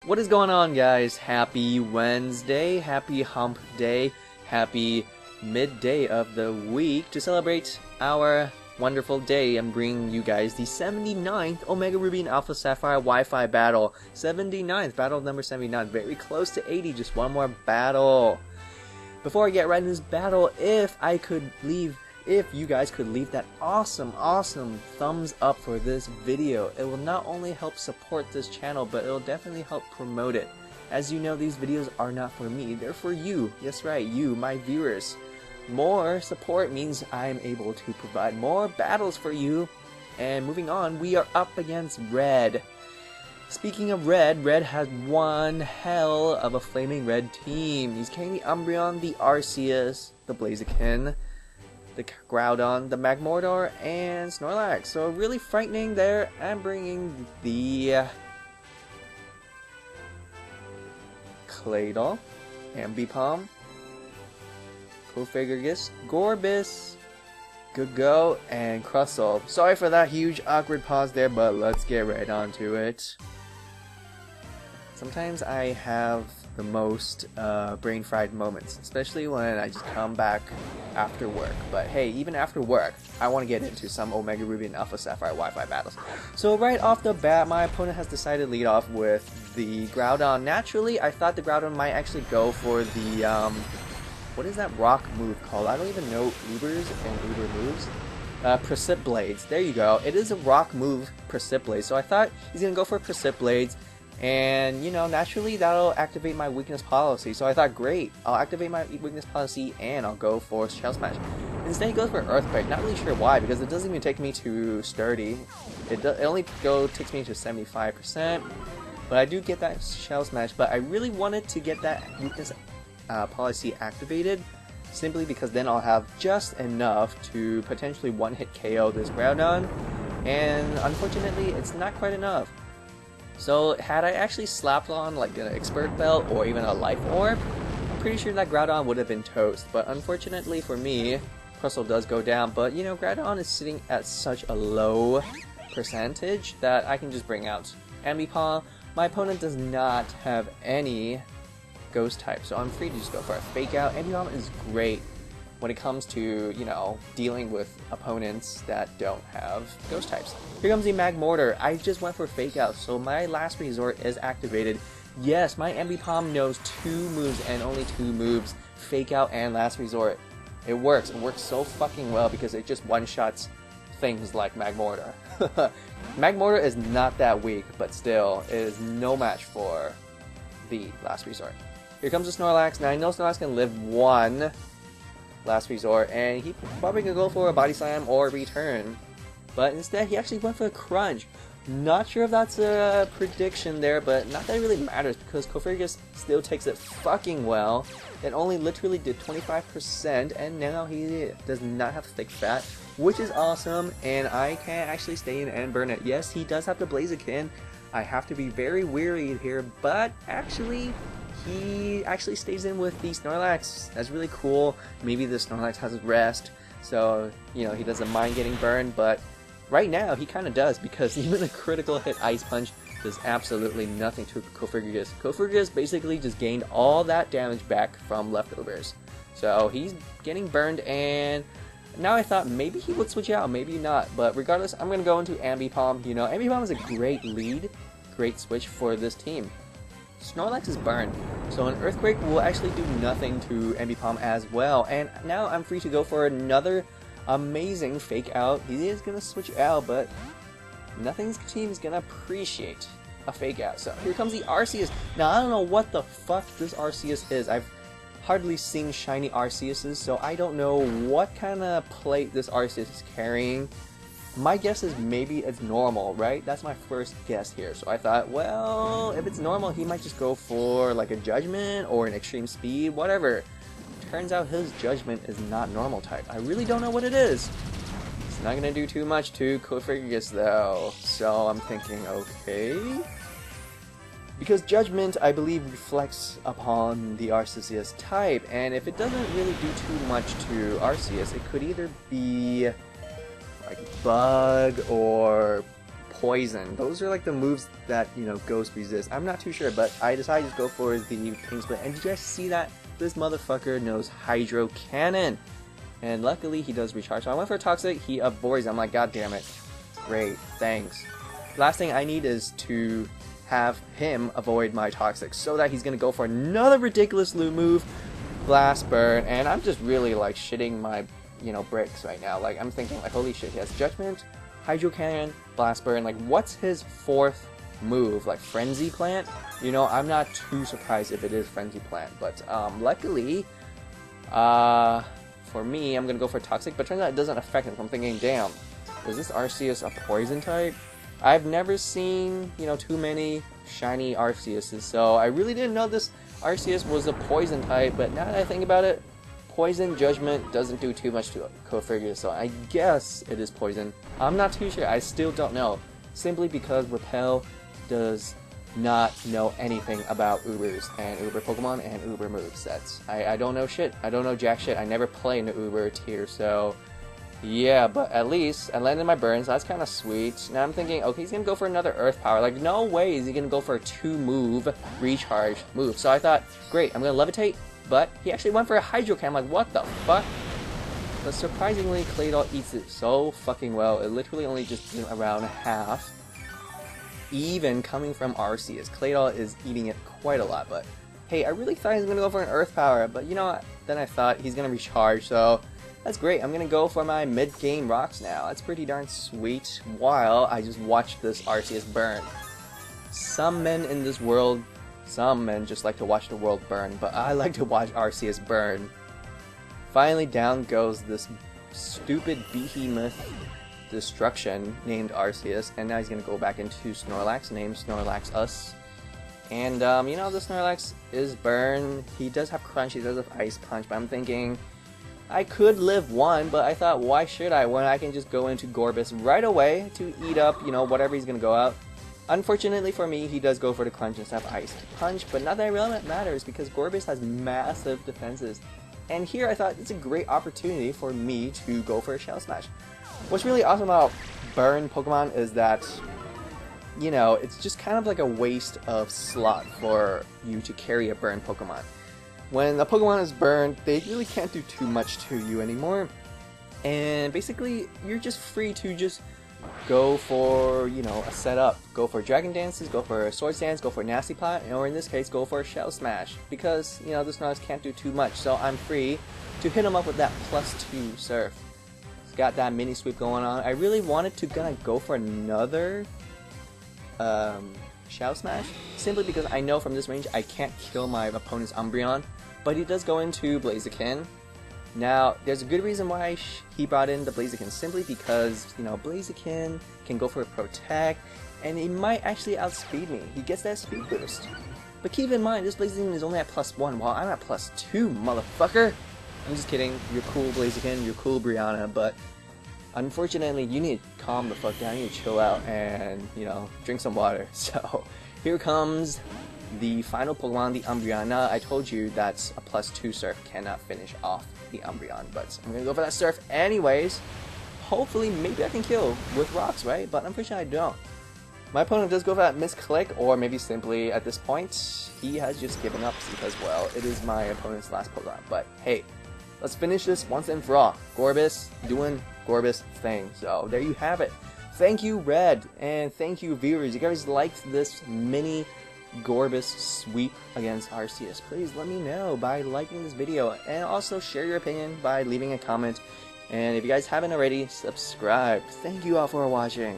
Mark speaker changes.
Speaker 1: What is going on, guys? Happy Wednesday, happy hump day, happy midday of the week. To celebrate our wonderful day, I'm bringing you guys the 79th Omega Ruby and Alpha Sapphire Wi-Fi battle. 79th, battle number 79, very close to 80, just one more battle. Before I get right into this battle, if you guys could leave that awesome thumbs up for this video, it will not only help support this channel, but it will definitely help promote it. As you know, these videos are not for me, they're for you. Yes, right, you, my viewers. More support means I'm able to provide more battles for you. And moving on, we are up against Red. Speaking of Red, Red has one hell of a flaming red team. He's carrying the Umbreon, the Arceus, the Blaziken, the Groudon, the Magmortar, and Snorlax. So really frightening there. I'm bringing the Claydol, Ambipom, Cofagrigus, Gorebyss, Gogoat, and Crustle. Sorry for that huge awkward pause there, but let's get right on to it. Sometimes I have the most brain-fried moments, especially when I just come back after work. But hey, even after work, I want to get into some Omega Ruby and Alpha Sapphire Wi-Fi battles. So right off the bat, my opponent has decided to lead off with the Groudon. Naturally, I thought the Groudon might actually go for the, what is that rock move called? I don't even know Ubers and Uber moves. Precip Blades, there you go. It is a rock move, Precip Blades. So I thought he's going to go for Precip Blades. And, you know, naturally that'll activate my weakness policy. So I thought, great, I'll activate my weakness policy and I'll go for Shell Smash. Instead he goes for Earthquake. Not really sure why, because it doesn't even take me to Sturdy. It only takes me to 75%. But I do get that Shell Smash. But I really wanted to get that weakness policy activated, simply because then I'll have just enough to potentially one-hit KO this Groudon. And unfortunately, it's not quite enough. So had I actually slapped on like an Expert Belt or even a Life Orb, I'm pretty sure that Groudon would have been toast. But unfortunately for me, Crustle does go down. But you know, Groudon is sitting at such a low percentage that I can just bring out Ambipom. My opponent does not have any Ghost type, so I'm free to just go for a Fake Out. Ambipom is great when it comes to, you know, dealing with opponents that don't have Ghost types. Here comes the Magmortar. I just went for Fake Out, so my last resort is activated. Yes, my Ambipom knows 2 moves and only 2 moves, Fake Out and Last Resort. It works so fucking well because it just one-shots things like Magmortar. Magmortar is not that weak, but still, it is no match for the Last Resort. Here comes the Snorlax. Now I know Snorlax can live one Last Resort, and he probably could go for a Body Slam or Return, but instead he actually went for a Crunch. Not sure if that's a prediction there, but not that it really matters because Cofagrigus still takes it fucking well. It only literally did 25%, and now he does not have Thick Fat, which is awesome, and I can actually stay in and burn it. Yes, he does have the Blaziken. I have to be very weary here, but actually he actually stays in with the Snorlax. That's really cool. Maybe the Snorlax has rest, so, you know, he doesn't mind getting burned, but right now he kind of does, because even a critical hit Ice Punch does absolutely nothing to Cofagrigus. Cofagrigus basically just gained all that damage back from leftovers. So he's getting burned, and now I thought maybe he would switch out, maybe not, but regardless, I'm going to go into Ambipom. You know, Ambipom is a great lead, great switch for this team. Snorlax is burned, so an Earthquake will actually do nothing to Ambipom as well, and now I'm free to go for another amazing Fake Out. He is going to switch out, but nothing's team is going to appreciate a Fake Out. So here comes the Arceus. Now I don't know what the fuck this Arceus is. I've hardly seen shiny Arceuses, so I don't know what kind of plate this Arceus is carrying. My guess is maybe it's normal, right? That's my first guess here. So I thought, well, if it's normal, he might just go for like a Judgment or an Extreme Speed, whatever. Turns out his Judgment is not normal type. I really don't know what it is. It's not gonna do too much to Cofagrigus though. So I'm thinking, okay. Because Judgment, I believe, reflects upon the Arceus type, and if it doesn't really do too much to Arceus, it could either be like Bug or Poison. Those are like the moves that, you know, Ghost resist. I'm not too sure, but I decided to just go for the Pain Split. And did you guys see that? This motherfucker knows Hydro Cannon. And luckily he does recharge. So I went for Toxic, he avoids. I'm like, god damn it. Great, thanks. Last thing I need is to have him avoid my Toxic so that he's gonna go for another ridiculous loot move, Blast Burn, and I'm just really like shitting my, you know, bricks right now. Like I'm thinking like, holy shit, he has Judgment, Hydro Cannon, Blast Burn, like what's his fourth move? Like Frenzy Plant? You know, I'm not too surprised if it is Frenzy Plant, but luckily, for me, I'm gonna go for Toxic, but turns out it doesn't affect him, so I'm thinking, damn, is this Arceus a Poison type? I've never seen, you know, too many shiny Arceuses, so I really didn't know this Arceus was a Poison type, but now that I think about it, Poison Judgment doesn't do too much to Cofagrigus, so I guess it is Poison. I'm not too sure, I still don't know, simply because Repel does not know anything about Ubers and Uber Pokemon and Uber movesets. I don't know shit. I don't know jack shit. I never play in the Uber tier, so yeah, but at least I landed my burns. So that's kind of sweet. Now I'm thinking, okay, he's gonna go for another Earth Power. Like, no way is he gonna go for a 2-move recharge move. So I thought, great, I'm gonna Levitate, but he actually went for a Hydro Cannon. I'm like, what the fuck? But surprisingly, Claydol eats it so fucking well. It literally only just did around half. Even coming from Arceus, Claydol is eating it quite a lot, but hey, I really thought he was going to go for an Earth Power, but you know what, then I thought he's going to recharge, so that's great. I'm going to go for my mid-game rocks now. That's pretty darn sweet, while I just watch this Arceus burn. Some men in this world, some men just like to watch the world burn, but I like to watch Arceus burn. Finally, down goes this stupid behemoth destruction named Arceus, and now he's gonna go back into Snorlax, named Snorlax Us. And you know, the Snorlax is burn. He does have Crunch, he does have Ice Punch, but I'm thinking I could live one, but I thought, why should I when I can just go into Gorebyss right away to eat up, you know, whatever he's gonna go out. Unfortunately for me, he does go for the Crunch instead of Ice Punch, but not that really matters because Gorebyss has massive defenses. And here I thought it's a great opportunity for me to go for a Shell Smash. What's really awesome about burn Pokemon is that, you know, it's just kind of like a waste of slot for you to carry a burn Pokemon. When a Pokemon is burned, they really can't do too much to you anymore. And basically, you're just free to just go for, you know, a setup. Go for Dragon Dances, go for a Swords Dance, go for a Nasty Plot, or in this case, go for a Shell Smash. Because, you know, the Snorlax can't do too much, so I'm free to hit him up with that +2 Surf. Got that mini sweep going on. I really wanted to go for another Shell Smash, simply because I know from this range I can't kill my opponent's Umbreon, but he does go into Blaziken. Now, there's a good reason why he brought in the Blaziken, simply because, you know, Blaziken can go for a Protect, and he might actually outspeed me. He gets that speed boost. But keep in mind, this Blaziken is only at +1, while I'm at +2, motherfucker! I'm just kidding, you're cool Blaziken, you're cool Brianna, but unfortunately you need to calm the fuck down, you need to chill out and, you know, drink some water. So, here comes the final Pokemon, the Umbreon. Now, I told you that a +2 Surf cannot finish off the Umbreon, but I'm gonna go for that Surf anyways. Hopefully, maybe I can kill with rocks, right? But unfortunately I don't. My opponent does go for that misclick, or maybe simply, at this point, he has just given up because, well, it is my opponent's last Pokemon. But hey, let's finish this once and for all. Gorebyss doing Gorebyss thing. So there you have it. Thank you, Red, and thank you, viewers. You guys liked this mini Gorebyss sweep against Arceus. Please let me know by liking this video, and also share your opinion by leaving a comment. And if you guys haven't already, subscribe. Thank you all for watching.